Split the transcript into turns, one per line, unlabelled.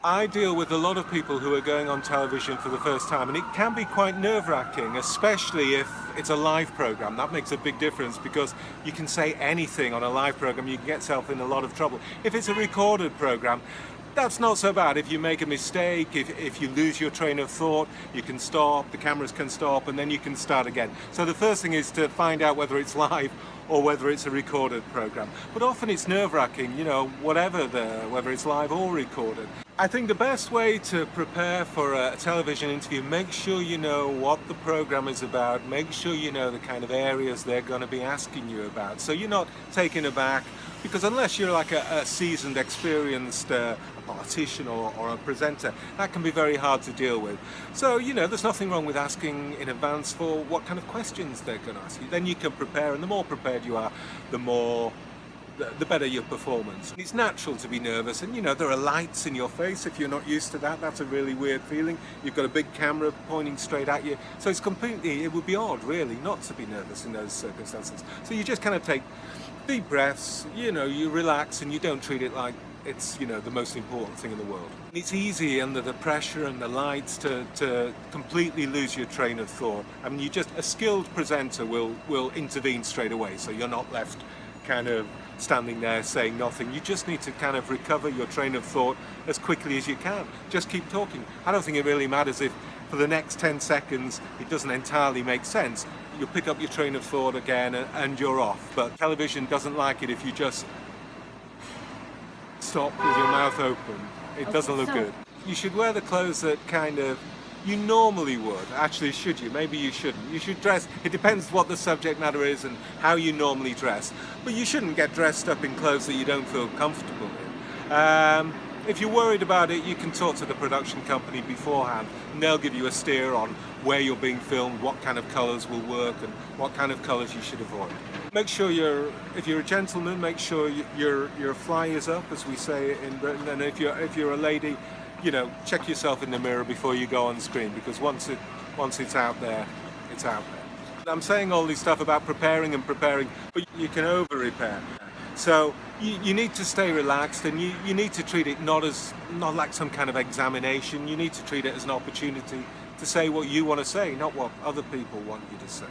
I deal with a lot of people who are going on television for the first time, and it can be quite nerve-wracking, especially if it's a live program. That makes a big difference because you can say anything on a live program, you can get yourself in a lot of trouble. If it's a recorded program, that's not so bad. If you make a mistake, if you lose your train of thought, you can stop, the cameras can stop, and then you can start again. So the first thing is to find out whether it's live or whether it's a recorded program. But often it's nerve-wracking, whether it's live or recorded. I think the best way to prepare for a television interview, make sure you know what the program is about, make sure you know the kind of areas they're going to be asking you about, so you're not taken aback, because unless you're like a seasoned, experienced politician or a presenter, that can be very hard to deal with. So, there's nothing wrong with asking in advance for what kind of questions they're going to ask you. Then you can prepare, and the more prepared you are, the better your performance. It's natural to be nervous, and there are lights in your face. If you're not used to that, that's a really weird feeling. You've got a big camera pointing straight at you, so it would be odd really not to be nervous in those circumstances. So you just kind of take deep breaths, you relax, and you don't treat it like it's the most important thing in the world. It's easy under the pressure and the lights to completely lose your train of thought. I mean, a skilled presenter will intervene straight away, so you're not left kind of standing there saying nothing. You just need to kind of recover your train of thought as quickly as you can. Just keep talking. I don't think it really matters if for the next 10 seconds it doesn't entirely make sense. You'll pick up your train of thought again and you're off. But television doesn't like it if you just stop with your mouth open. It doesn't look good. You should wear the clothes that kind of you normally would. Actually, should you? Maybe you shouldn't. You should dress, it depends what the subject matter is and how you normally dress. But you shouldn't get dressed up in clothes that you don't feel comfortable in. If you're worried about it, you can talk to the production company beforehand, and they'll give you a steer on where you're being filmed, what kind of colours will work, and what kind of colours you should avoid. Make sure if you're a gentleman, make sure your fly is up, as we say in Britain, and if you're a lady, check yourself in the mirror before you go on screen, because once it's out there, it's out there. I'm saying all this stuff about preparing, but you can over-prepare. So you need to stay relaxed, and you need to treat it not like some kind of examination. You need to treat it as an opportunity to say what you want to say, not what other people want you to say.